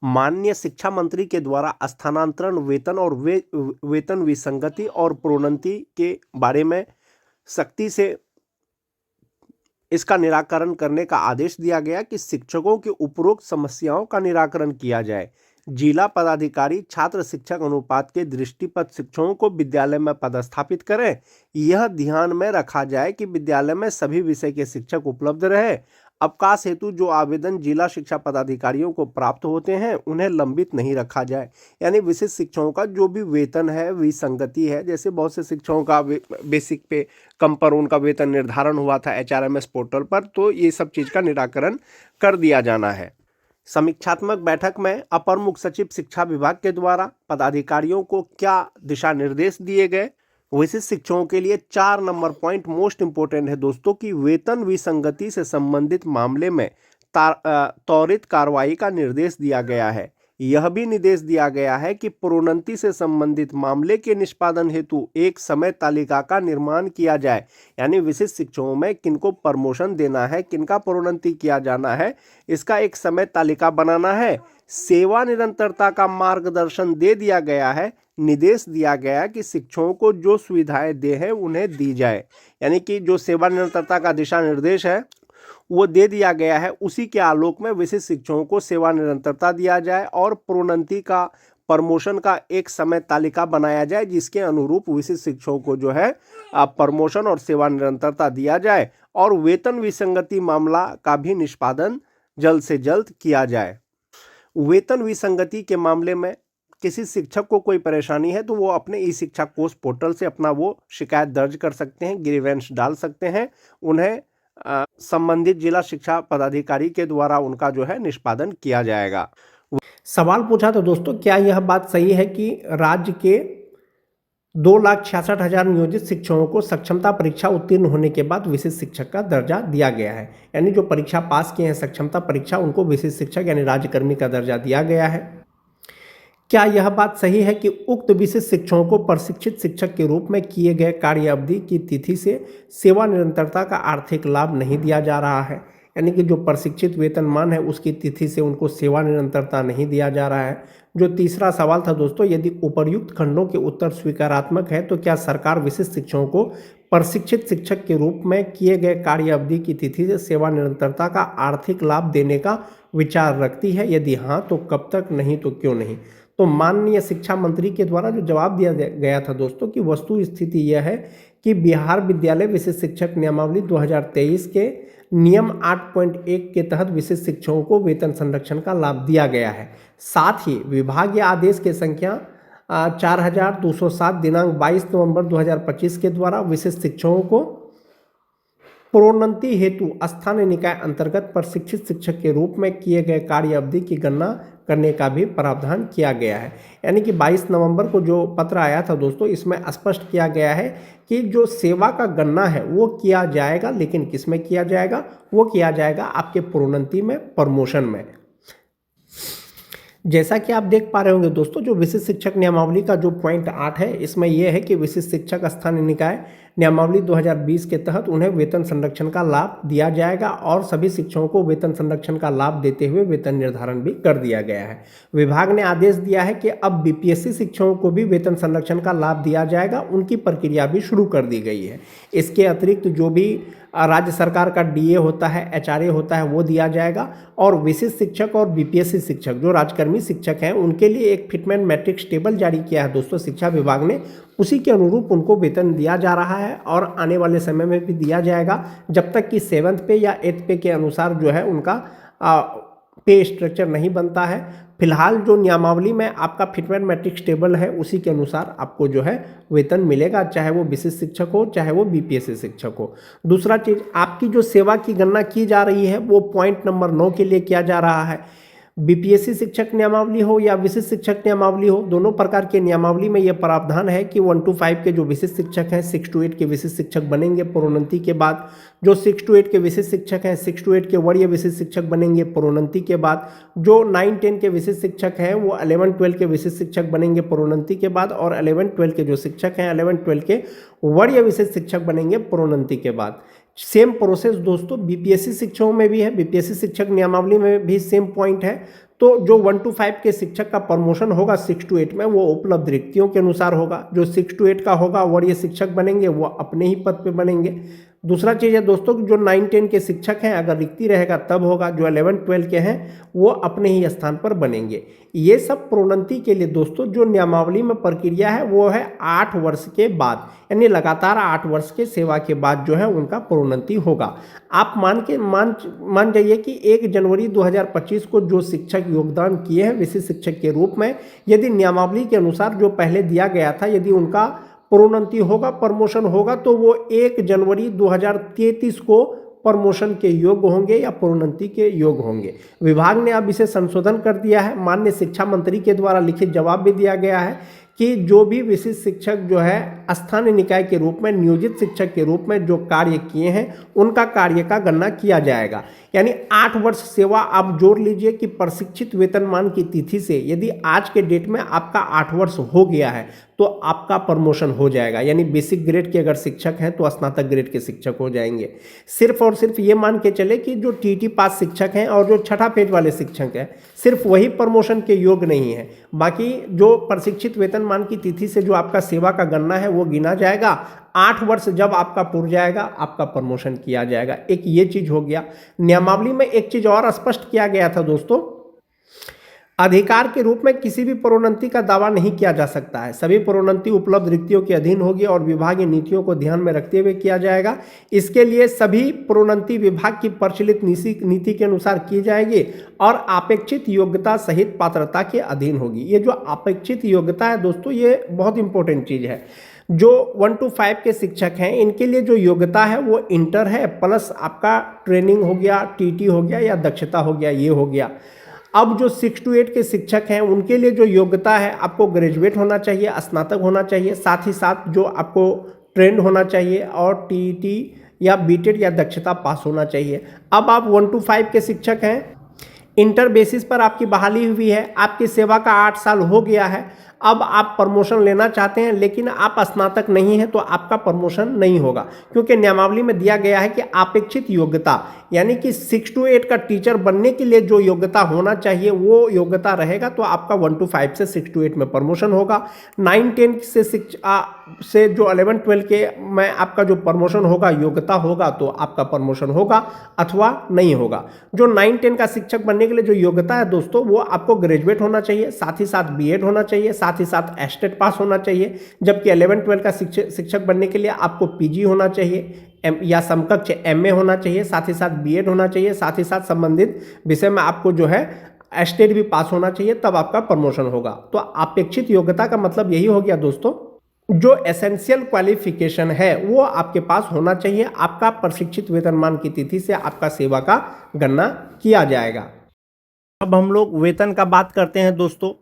माननीय शिक्षा मंत्री के द्वारा स्थानांतरण वेतन और वेतन विसंगति और प्रोन्नति के बारे में सख्ती से इसका निराकरण करने का आदेश दिया गया कि शिक्षकों की उपरोक्त समस्याओं का निराकरण किया जाए। जिला पदाधिकारी छात्र शिक्षक अनुपात के दृष्टिपत शिक्षकों को विद्यालय में पदस्थापित करें। यह ध्यान में रखा जाए कि विद्यालय में सभी विषय के शिक्षक उपलब्ध रहे। अवकाश हेतु जो आवेदन जिला शिक्षा पदाधिकारियों को प्राप्त होते हैं उन्हें लंबित नहीं रखा जाए। यानी विशिष्ट शिक्षकों का जो भी वेतन है विसंगति है, जैसे बहुत से शिक्षकों का बेसिक पे कम पर उनका वेतन निर्धारण हुआ था HRMS पोर्टल पर, तो ये सब चीज़ का निराकरण कर दिया जाना है। समीक्षात्मक बैठक में अपर मुख्य सचिव शिक्षा विभाग के द्वारा पदाधिकारियों को क्या दिशा निर्देश दिए गए। विशिष्ट शिक्षकों के लिए 4 नंबर पॉइंट मोस्ट इंपोर्टेंट है दोस्तों कि वेतन विसंगति से संबंधित मामले में त्वरित कार्रवाई का निर्देश दिया गया है। यह भी निर्देश दिया गया है कि प्रोन्नति से संबंधित मामले के निष्पादन हेतु एक समय तालिका का निर्माण किया जाए। यानी विशिष्ट शिक्षकों में किनको प्रमोशन देना है, किनका प्रोन्नति किया जाना है, इसका एक समय तालिका बनाना है। सेवा निरंतरता का मार्गदर्शन दे दिया गया है। निर्देश दिया गया कि शिक्षकों को जो सुविधाएं दे हैं उन्हें दी जाए। यानी कि जो सेवा निरंतरता का दिशा निर्देश है वो दे दिया गया है, उसी के आलोक में विशिष्ट शिक्षकों को सेवा निरंतरता दिया जाए और प्रोन्नति का प्रमोशन का एक समय तालिका बनाया जाए, जिसके अनुरूप विशिष्ट शिक्षकों को जो है प्रमोशन और सेवा निरंतरता दिया जाए और वेतन विसंगति मामला का भी निष्पादन जल्द से जल्द किया जाए। वेतन विसंगति के मामले में किसी शिक्षक को कोई परेशानी है तो वो अपने ई शिक्षा कोष पोर्टल से अपना वो शिकायत दर्ज कर सकते हैं, ग्रीवेंस डाल सकते हैं। उन्हें संबंधित जिला शिक्षा पदाधिकारी के द्वारा उनका जो है निष्पादन किया जाएगा। सवाल पूछा तो दोस्तों, क्या यह बात सही है कि राज्य के 2,66,000 नियोजित शिक्षकों को सक्षमता परीक्षा उत्तीर्ण होने के बाद विशिष्ट शिक्षक का दर्जा दिया गया है? यानी जो परीक्षा पास किए हैं सक्षमता परीक्षा, उनको विशिष्ट शिक्षक यानी राज्यकर्मी का दर्जा दिया गया है। क्या यह बात सही है कि उक्त विशिष्ट शिक्षकों को प्रशिक्षित शिक्षक के रूप में किए गए कार्य अवधि की तिथि से सेवा निरंतरता का आर्थिक लाभ नहीं दिया जा रहा है? यानी कि जो प्रशिक्षित वेतनमान है उसकी तिथि से उनको सेवा निरंतरता नहीं दिया जा रहा है। जो तीसरा सवाल था दोस्तों, यदि उपर्युक्त खंडों के उत्तर स्वीकारात्मक है तो क्या सरकार विशिष्ट शिक्षकों को प्रशिक्षित शिक्षक के रूप में किए गए कार्य अवधि की तिथि से सेवा निरंतरता का आर्थिक लाभ देने का विचार रखती है? यदि हाँ तो कब तक, नहीं तो क्यों नहीं? तो माननीय शिक्षा मंत्री के द्वारा जो जवाब दिया गया था दोस्तों कि वस्तु स्थिति यह है कि बिहार विद्यालय विशिष्ट शिक्षक नियमावली 2023 के नियम 8.1 के तहत विशिष्ट शिक्षकों को वेतन संरक्षण का लाभ दिया गया है। साथ ही विभागीय आदेश के संख्या 4207 दिनांक 22 नवंबर 2025 के द्वारा विशिष्ट शिक्षकों को प्रोन्नति हेतु स्थानीय निकाय अंतर्गत प्रशिक्षित शिक्षक के रूप में किए गए कार्य अवधि की गणना करने का भी प्रावधान किया गया है। यानी कि 22 नवंबर को जो पत्र आया था दोस्तों, इसमें स्पष्ट किया गया है कि जो सेवा का गणना है वो किया जाएगा, लेकिन किस में किया जाएगा? वो किया जाएगा आपके प्रोन्नति में, प्रमोशन में। जैसा कि आप देख पा रहे होंगे दोस्तों, जो विशिष्ट शिक्षक नियमावली का जो पॉइंट 8 है, इसमें यह है कि विशिष्ट शिक्षक स्थानीय निकाय नियमावली 2020 के तहत उन्हें वेतन संरक्षण का लाभ दिया जाएगा और सभी शिक्षकों को वेतन संरक्षण का लाभ देते हुए वेतन निर्धारण भी कर दिया गया है। विभाग ने आदेश दिया है कि अब BPSC शिक्षकों को भी वेतन संरक्षण का लाभ दिया जाएगा, उनकी प्रक्रिया भी शुरू कर दी गई है। इसके अतिरिक्त जो भी राज्य सरकार का DA होता है, HRA होता है, वो दिया जाएगा और विशिष्ट शिक्षक और BPSC शिक्षक जो राजकर्मी शिक्षक हैं उनके लिए एक फिटमेंट मैट्रिक्स टेबल जारी किया है दोस्तों शिक्षा विभाग ने। उसी के अनुरूप उनको वेतन दिया जा रहा है और आने वाले समय में भी दिया जाएगा, जब तक कि 7th पे या 8th पे के अनुसार जो है उनका पे स्ट्रक्चर नहीं बनता है। फिलहाल जो नियमावली में आपका फिटमेंट मैट्रिक्स टेबल है उसी के अनुसार आपको जो है वेतन मिलेगा, चाहे वो विशिष्ट शिक्षक हो चाहे वो BPSC शिक्षक हो। दूसरा चीज़, आपकी जो सेवा की गणना की जा रही है वो पॉइंट नंबर 9 के लिए किया जा रहा है। BPSC शिक्षक नियमावली हो या विशिष्ट शिक्षक नियमावली हो, दोनों प्रकार के नियमावली में यह प्रावधान है कि 1 to 5 के जो विशिष्ट शिक्षक हैं 6 to 8 के विशिष्ट शिक्षक बनेंगे प्रोन्नति के बाद। जो 6 to 8 के विशिष्ट शिक्षक हैं 6 to 8 के वरीय विशिष्ट शिक्षक बनेंगे प्रोन्नति के बाद। जो 9-10 के विशिष्ट शिक्षक हैं वो 11-12 के विशिष्ट शिक्षक बनेंगे प्रोन्नति के बाद और 11-12 के जो शिक्षक हैं 11-12 के वरीय विशिष्ट शिक्षक बनेंगे प्रोन्नति के बाद। सेम प्रोसेस दोस्तों BPSC शिक्षकों में भी है, BPSC शिक्षक नियमावली में भी सेम पॉइंट है। तो जो 1 to 5 के शिक्षक का प्रमोशन होगा 6 to 8 में, वो उपलब्ध रिक्तियों के अनुसार होगा। जो 6 to 8 का होगा वरीय शिक्षक बनेंगे, वो अपने ही पद पे बनेंगे। दूसरा चीज़ है दोस्तों कि जो 9-10 के शिक्षक हैं, अगर रिक्ति रहेगा तब होगा। जो 11-12 के हैं वो अपने ही स्थान पर बनेंगे। ये सब प्रोन्नति के लिए दोस्तों जो नियमावली में प्रक्रिया है वो है 8 वर्ष के बाद, यानी लगातार 8 वर्ष के सेवा के बाद जो है उनका प्रोन्नति होगा। आप मान जाइए कि 1 जनवरी 2025 को जो शिक्षक योगदान किए हैं विशिष्ट शिक्षक के रूप में, यदि नियमावली के अनुसार जो पहले दिया गया था, यदि उनका प्रोन्नति होगा, प्रमोशन होगा, तो वो 1 जनवरी 2033 को प्रमोशन के योग्य होंगे या प्रोन्नति के योग्य होंगे। विभाग ने अब इसे संशोधन कर दिया है। माननीय शिक्षा मंत्री के द्वारा लिखित जवाब भी दिया गया है कि जो भी विशिष्ट शिक्षक जो है स्थानीय निकाय के रूप में नियोजित शिक्षक के रूप में जो कार्य किए हैं उनका कार्य का गणना किया जाएगा। यानी 8 वर्ष सेवा आप जोड़ लीजिए कि प्रशिक्षित वेतनमान की तिथि से यदि आज के डेट में आपका 8 वर्ष हो गया है तो आपका प्रमोशन हो जाएगा। यानी बेसिक ग्रेड के अगर शिक्षक हैं तो स्नातक ग्रेड के शिक्षक हो जाएंगे। सिर्फ और सिर्फ ये मान के चले कि जो टीटी पास शिक्षक हैं और जो छठा पेज वाले शिक्षक हैं सिर्फ वही प्रमोशन के योग्य नहीं है। बाकी जो प्रशिक्षित वेतनमान की तिथि से जो आपका सेवा का गणना है वो गिना जाएगा। 8 वर्ष जब आपका पूर जाएगा आपका प्रमोशन किया जाएगा। एक ये चीज हो गया। नियमावली में एक चीज और स्पष्ट किया गया था दोस्तों, अधिकार के रूप में किसी भी प्रोन्नति का दावा नहीं किया जा सकता है। सभी प्रोन्नति उपलब्ध रिक्तियों के अधीन होगी और विभागीय नीतियों को ध्यान में रखते हुए किया जाएगा। इसके लिए सभी प्रोन्नति विभाग की प्रचलित नीति के अनुसार की जाएगी और अपेक्षित योग्यता सहित पात्रता के अधीन होगी। ये जो अपेक्षित योग्यता है दोस्तों ये बहुत इंपॉर्टेंट चीज है। जो 1 to 5 के शिक्षक हैं इनके लिए जो योग्यता है वो इंटर है प्लस आपका ट्रेनिंग हो गया, टीटी हो गया या दक्षता हो गया, ये हो गया। अब जो 6 to 8 के शिक्षक हैं उनके लिए जो योग्यता है आपको ग्रेजुएट होना चाहिए, स्नातक होना चाहिए, साथ ही साथ जो आपको ट्रेंड होना चाहिए और टीटी या बीटेड या दक्षता पास होना चाहिए। अब आप 1 to 5 के शिक्षक हैं, इंटर बेसिस पर आपकी बहाली हुई है, आपकी सेवा का 8 साल हो गया है, अब आप प्रमोशन लेना चाहते हैं लेकिन आप स्नातक नहीं हैं तो आपका प्रमोशन नहीं होगा, क्योंकि नियमावली में दिया गया है कि अपेक्षित योग्यता यानी कि 6 to 8 का टीचर बनने के लिए जो योग्यता होना चाहिए वो योग्यता रहेगा तो आपका 1 to 5 से 6 to 8 में प्रमोशन होगा। 9-10 से जो 11-12 के में आपका जो प्रमोशन होगा योग्यता होगा तो आपका प्रमोशन होगा अथवा नहीं होगा। जो 9-10 का शिक्षक बनने के लिए जो योग्यता है दोस्तों वो आपको ग्रेजुएट होना चाहिए, साथ ही साथ बीएड होना चाहिए, साथ ही साथ एस्टेट पास होना चाहिए। जबकि 11-12 का शिक्षक बनने के लिए आपको पीजी होना चाहिए या समकक्ष एमए होना चाहिए, साथ ही साथ बीएड होना चाहिए, साथ ही साथ संबंधित विषय में आपको जो है एस्टेट भी पास होना चाहिए, तब आपका प्रमोशन होगा। तो अपेक्षित योग्यता का मतलब यही हो गया दोस्तों, जो एसेंशियल क्वालिफिकेशन है वो आपके पास होना चाहिए। आपका प्रशिक्षित वेतनमान की तिथि से आपका सेवा का गणना किया जाएगा। अब हम लोग वेतन का बात करते हैं दोस्तों,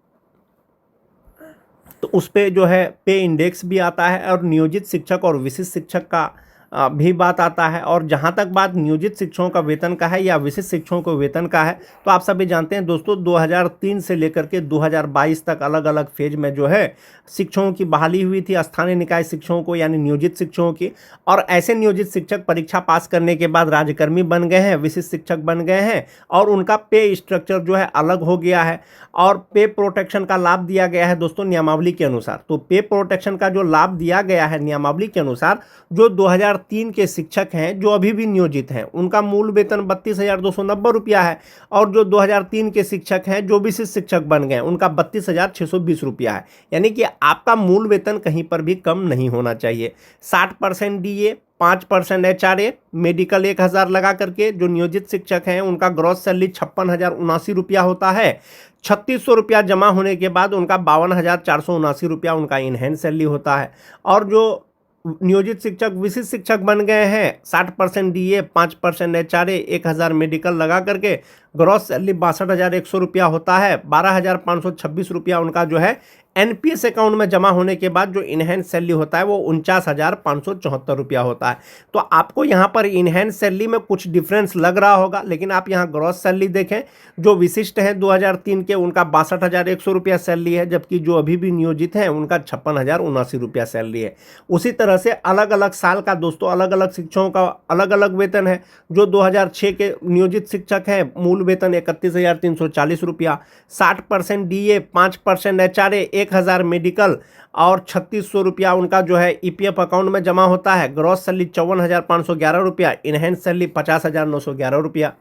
तो उस पे जो है पे इंडेक्स भी आता है और नियोजित शिक्षक और विशिष्ट शिक्षक का भी बात आता है। और जहाँ तक बात नियोजित शिक्षकों का वेतन का है या विशिष्ट शिक्षकों को वेतन का है तो आप सभी जानते हैं दोस्तों 2003 से लेकर के 2022 तक अलग अलग फेज में जो है शिक्षकों की बहाली हुई थी, स्थानीय निकाय शिक्षकों को यानी नियोजित शिक्षकों की। और ऐसे नियोजित शिक्षक परीक्षा पास करने के बाद राज्यकर्मी बन गए हैं, विशिष्ट शिक्षक बन गए हैं और उनका पे स्ट्रक्चर जो है अलग हो गया है और पे प्रोटेक्शन का लाभ दिया गया है दोस्तों नियमावली के अनुसार। तो पे प्रोटेक्शन का जो लाभ दिया गया है नियमावली के अनुसार, जो 2003 के शिक्षक हैं जो अभी भी नियोजित हैं उनका मूल वेतन 32,290 रुपया है और जो 2003 के शिक्षक हैं जो विशिष्ट शिक्षक बन गए उनका 32,620 रुपया है। यानी कि आपका मूल वेतन कहीं पर भी कम नहीं होना चाहिए। 60% डीए, 5% एचआरए, मेडिकल 1,000 लगा करके जो नियोजित शिक्षक हैं उनका ग्रॉस सैलरी 56,079 रुपया होता है। 3,600 रुपया जमा होने के बाद उनका 52,479 रुपया उनका इनहैंड सैलरी होता है। और जो नियोजित शिक्षक विशिष्ट शिक्षक बन गए हैं 60% डीए, 5% एचआरए, 1,000 मेडिकल लगा करके ग्रॉस सैलरी 62,100 रुपया होता है। 12,526 रुपया उनका जो है एनपीएस अकाउंट में जमा होने के बाद जो इनहैंस सैलरी होता है वो 49,574 रुपया होता है। तो आपको यहाँ पर इनहैंस सैलरी में कुछ डिफरेंस लग रहा होगा, लेकिन आप यहाँ ग्रॉस सैलरी देखें, जो विशिष्ट है 2003 के उनका 62,100 रुपया सैलरी है, जबकि जो अभी भी नियोजित हैं उनका 56,079 रुपया सैलरी है। उसी तरह से अलग अलग साल का दोस्तों अलग अलग शिक्षकों का अलग अलग वेतन है। जो 2006 के नियोजित शिक्षक हैं मूल वेतन 31,340 रुपया, 60% DA, 5% HRA, 1,000 मेडिकल और 3,600 रुपया उनका जो है EPF अकाउंट में जमा होता है। ग्रॉस सैलरी 54,511 रुपया, इनहेंस सैलरी 50,911 रुपया।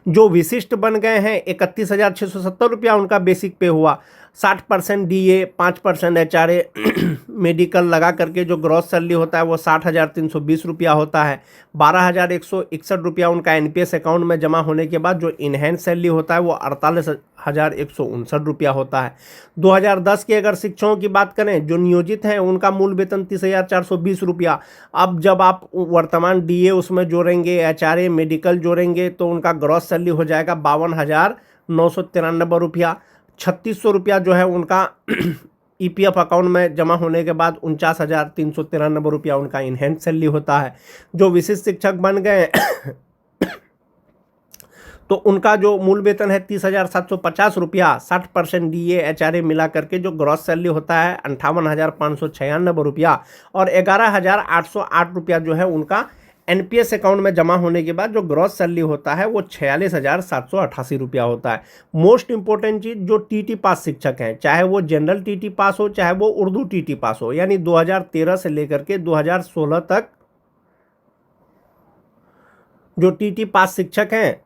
जो विशिष्ट बन गए हैं 31,670 रुपया उनका बेसिक पे हुआ, 60% DA, 5% HRA मेडिकल लगा करके जो ग्रॉस सैलरी होता है वो 60,320 रुपया होता है। 12,161 रुपया उनका NPS अकाउंट में जमा होने के बाद जो इनहेंस सैलरी होता है वो 48,159 रुपया होता है। 2010 के अगर शिक्षकों की बात करें जो नियोजित हैं उनका मूल वेतन 30,420 रुपया। अब जब आप वर्तमान DA उसमें जोड़ेंगे, HRA मेडिकल जोड़ेंगे तो उनका ग्रॉस सैलरी हो जाएगा 52,993 रुपया। 3,600 रुपया जो है उनका EPF अकाउंट में जमा होने के बाद 49,393 रुपया उनका इनहेंस सैलरी होता है। जो विशिष्ट शिक्षक बन गए तो उनका जो मूल वेतन है 30,750 रुपया, 60% DA HRA मिला करके जो ग्रॉस सैलरी होता है 58,596 रुपया और 11,808 रुपया जो है उनका NPS अकाउंट में जमा होने के बाद जो ग्रॉस सैलरी होता है वो 46,788 रुपया होता है। मोस्ट इंपॉर्टेंट चीज़ जो TT पास शिक्षक हैं, चाहे वो जनरल TT पास हो चाहे वो उर्दू TT पास हो, यानी 2013 से लेकर के 2016 तक जो TT पास शिक्षक हैं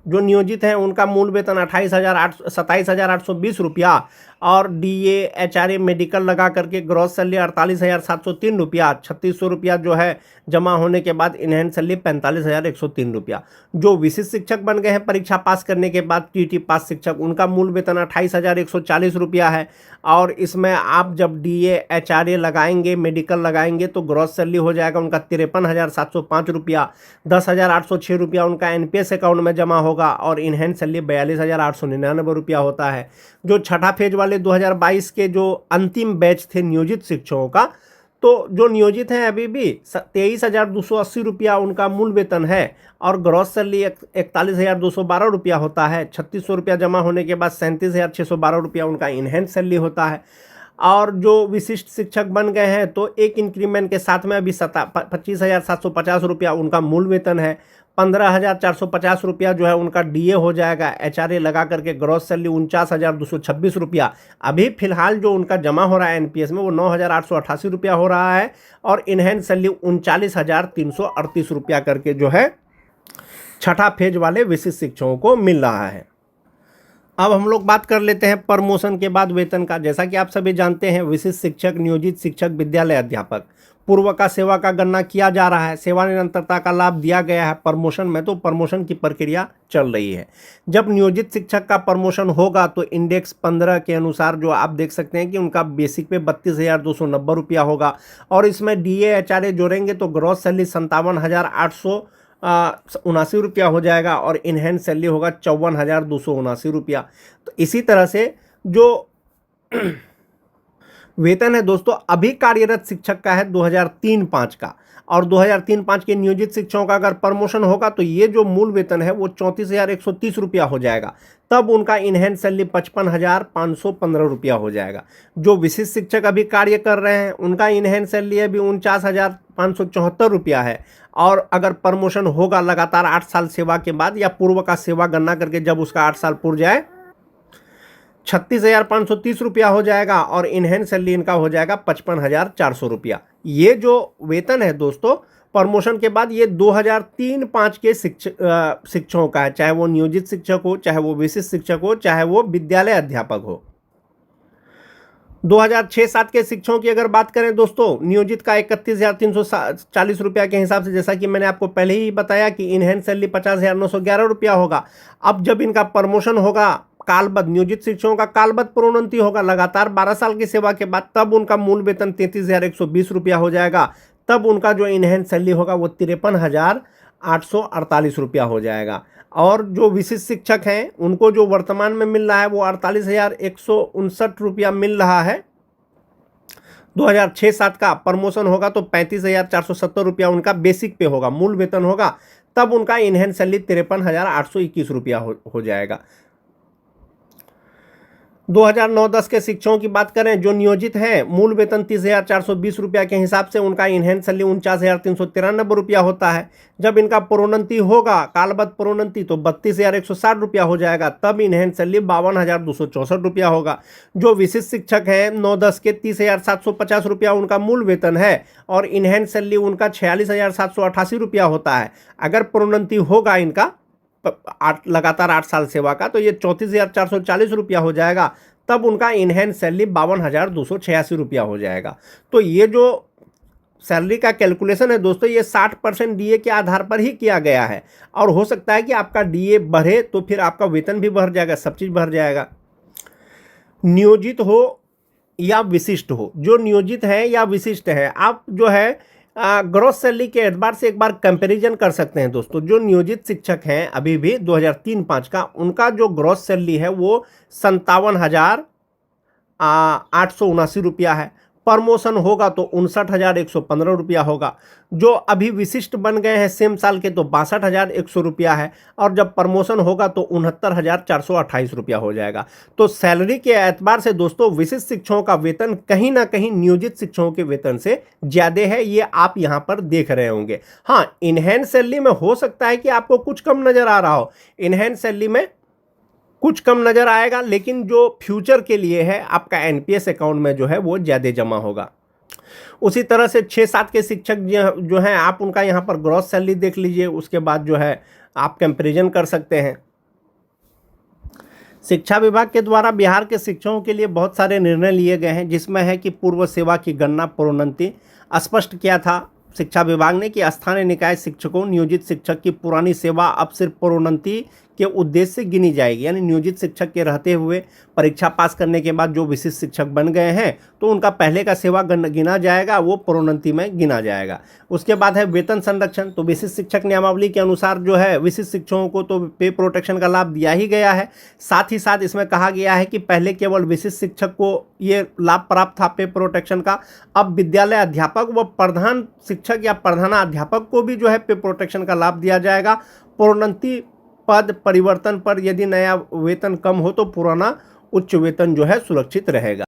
जो नियोजित हैं उनका मूल वेतन 27,820 रुपया और DA HRA मेडिकल लगा करके ग्रॉस सैलरी 48,703 रुपया, 3,600 रुपया जो है जमा होने के बाद इनहेंस सैलरी 45,103 रुपया। जो विशिष्ट शिक्षक बन गए हैं परीक्षा पास करने के बाद TT पास शिक्षक, उनका मूल वेतन 28,140 रुपया है और इसमें आप जब DA HRA लगाएंगे मेडिकल लगाएंगे तो ग्रॉस सैलरी हो जाएगा उनका 53,705 रुपया, 10,806 रुपया उनका NPS अकाउंट में जमा होगा और इनहेंस सैलरी 42,899 रुपया होता है। जो छठा फेज वाले 2022 के जो अंतिम बैच थे नियोजित शिक्षकों का, तो जो नियोजित हैं अभी भी 23,280 रुपया उनका मूल वेतन है और ग्रॉस सैलरी 41,212 रुपया होता है। 3,600 रुपया जमा होने के बाद 37,612 रुपया उनका इनहेंस सैलरी होता है। और जो विशिष्ट शिक्षक बन गए हैं तो एक इंक्रीमेंट के साथ में अभी 25,750 रुपया उनका मूल वेतन है। 15,450 रुपया जो है उनका DA हो जाएगा, HRA लगा करके ग्रॉस सैलरी 49,226 रुपया। अभी फिलहाल जो उनका जमा हो रहा है NPS में वो 9,888 रुपया हो रहा है और इनहेंस सैलरी 39,338 रुपया करके जो है छठा फेज वाले विशिष्ट शिक्षकों को मिल रहा है। अब हम लोग बात कर लेते हैं प्रमोशन के बाद वेतन का। जैसा कि आप सभी जानते हैं विशिष्ट शिक्षक, नियोजित शिक्षक, विद्यालय अध्यापक, पूर्व का सेवा का गणना किया जा रहा है, सेवा निरंतरता का लाभ दिया गया है। प्रमोशन में तो प्रमोशन की प्रक्रिया चल रही है। जब नियोजित शिक्षक का प्रमोशन होगा तो इंडेक्स 15 के अनुसार जो आप देख सकते हैं कि उनका बेसिक पे 32,290 रुपया होगा और इसमें DA HRA जोड़ेंगे तो ग्रॉस सैलरी 57,879 रुपया हो जाएगा और इनहेंस सैलरी होगा 54,279 रुपया। तो इसी तरह से जो वेतन है दोस्तों अभी कार्यरत शिक्षक का है 2003-05 का और 2003-05 के नियोजित शिक्षकों का अगर प्रमोशन होगा तो ये जो मूल वेतन है वो 34,130 रुपया हो जाएगा। तब उनका इनहेंस सैलरी 55,515 रुपया हो जाएगा। जो विशिष्ट शिक्षक अभी कार्य कर रहे हैं उनका इनहेंस सैलरी अभी 49,574 रुपया है और अगर प्रमोशन होगा लगातार 8 साल सेवा के बाद या पूर्व का सेवा गणना करके जब उसका 8 साल पूर जाए 36,530 रुपया हो जाएगा और इनहेंस सैलरी इनका हो जाएगा 55,400 रुपया। ये जो वेतन है दोस्तों प्रमोशन के बाद ये 2003-05 के शिक्षकों का है, चाहे वो नियोजित शिक्षक हो, चाहे वो विशिष्ट शिक्षक हो, चाहे वो विद्यालय अध्यापक हो। 2006-07 के शिक्षकों की अगर बात करें दोस्तों, नियोजित का 31,340 रुपया के हिसाब से, जैसा कि मैंने आपको पहले ही बताया कि इनहेंस सैलरी 50,911 रुपया होगा। अब जब इनका प्रमोशन होगा कालबद्ध, नियोजित शिक्षकों का कालबद्ध प्रोन्नति होगा लगातार 12 साल की सेवा के बाद, तब उनका मूल वेतन 33,120 रुपया हो जाएगा। तब उनका जो इनहेंस सैलरी होगा वो 53,848 रुपया हो जाएगा। और जो विशिष्ट शिक्षक हैं उनको जो वर्तमान में मिल रहा है वो 48,159 रुपया मिल रहा है। 2006-07 का प्रमोशन होगा तो 35,470 रुपया उनका बेसिक पे होगा, मूल वेतन होगा। तब उनका इनहेंस सैलरी 53,821 रुपया हो जाएगा। 2009-10 के शिक्षकों की बात करें जो नियोजित हैं, मूल वेतन 30,420 रुपया के हिसाब से उनका इनहेंस सैलरी 49,393 रुपया होता है। जब इनका प्रोन्नति होगा, कालबद्ध प्रोन्नति, तो 32,160 रुपया हो जाएगा, तब इनहेंस सैलरी 52,264 रुपया होगा। जो विशिष्ट शिक्षक हैं 9-10 के 30,750 रुपया उनका मूल वेतन है और इनहेंस सैलरी उनका 46,788 रुपया होता है। अगर प्रोन्नति होगा इनका लगातार 8 साल सेवा का, तो ये 34,440 रुपया हो जाएगा, तब उनका इनहेंस सैलरी 52,286 रुपया हो जाएगा। तो ये जो सैलरी का कैलकुलेशन है दोस्तों, ये 60% डीए के आधार पर ही किया गया है और हो सकता है कि आपका डीए बढ़े तो फिर आपका वेतन भी बढ़ जाएगा, सब चीज़ बढ़ जाएगा। नियोजित हो या विशिष्ट हो, जो नियोजित है या विशिष्ट है, आप जो है ग्रॉस सैलरी के एतबार से एक बार कंपैरिजन कर सकते हैं दोस्तों। जो नियोजित शिक्षक हैं अभी भी 2003-05 का, उनका जो ग्रॉस सैलरी है वो 57,879 रुपया है। प्रमोशन होगा तो 59,115 रुपया होगा। जो अभी विशिष्ट बन गए हैं सेम साल के, तो 62,100 रुपया है और जब प्रमोशन होगा तो 69,428 रुपया हो जाएगा। तो सैलरी के एतबार से दोस्तों विशिष्ट शिक्षकों का वेतन कहीं ना कहीं नियोजित शिक्षकों के वेतन से ज़्यादा है, ये आप यहाँ पर देख रहे होंगे। हाँ, इनहेंस सैलरी में हो सकता है कि आपको कुछ कम नज़र आ रहा हो, इनहेंस सैलरी में कुछ कम नज़र आएगा, लेकिन जो फ्यूचर के लिए है आपका एनपीएस अकाउंट में जो है वो ज़्यादा जमा होगा। उसी तरह से 6-7 के शिक्षक जो हैं, आप उनका यहाँ पर ग्रॉस सैलरी देख लीजिए, उसके बाद जो है आप कंपैरिजन कर सकते हैं। शिक्षा विभाग के द्वारा बिहार के शिक्षकों के लिए बहुत सारे निर्णय लिए गए हैं, जिसमें है कि पूर्व सेवा की गणना प्रोन्नति स्पष्ट किया था शिक्षा विभाग ने कि स्थानीय निकाय शिक्षकों नियोजित शिक्षक की पुरानी सेवा अब सिर्फ प्रोन्नति के उद्देश्य से गिनी जाएगी। यानी नियोजित शिक्षक के रहते हुए परीक्षा पास करने के बाद जो विशिष्ट शिक्षक बन गए हैं तो उनका पहले का सेवा गिना जाएगा, वो प्रोन्नति में गिना जाएगा। उसके बाद है वेतन संरक्षण। तो विशिष्ट शिक्षक नियमावली के अनुसार जो है विशिष्ट शिक्षकों को तो पे प्रोटेक्शन का लाभ दिया ही गया है। साथ ही साथ इसमें कहा गया है कि पहले केवल विशिष्ट शिक्षक को ये लाभ प्राप्त था पे प्रोटेक्शन का, अब विद्यालय अध्यापक व प्रधान शिक्षक या प्रधानाध्यापक को भी जो है पे प्रोटेक्शन का लाभ दिया जाएगा। प्रोन्नति पद परिवर्तन पर यदि नया वेतन कम हो तो पुराना उच्च वेतन जो है सुरक्षित रहेगा।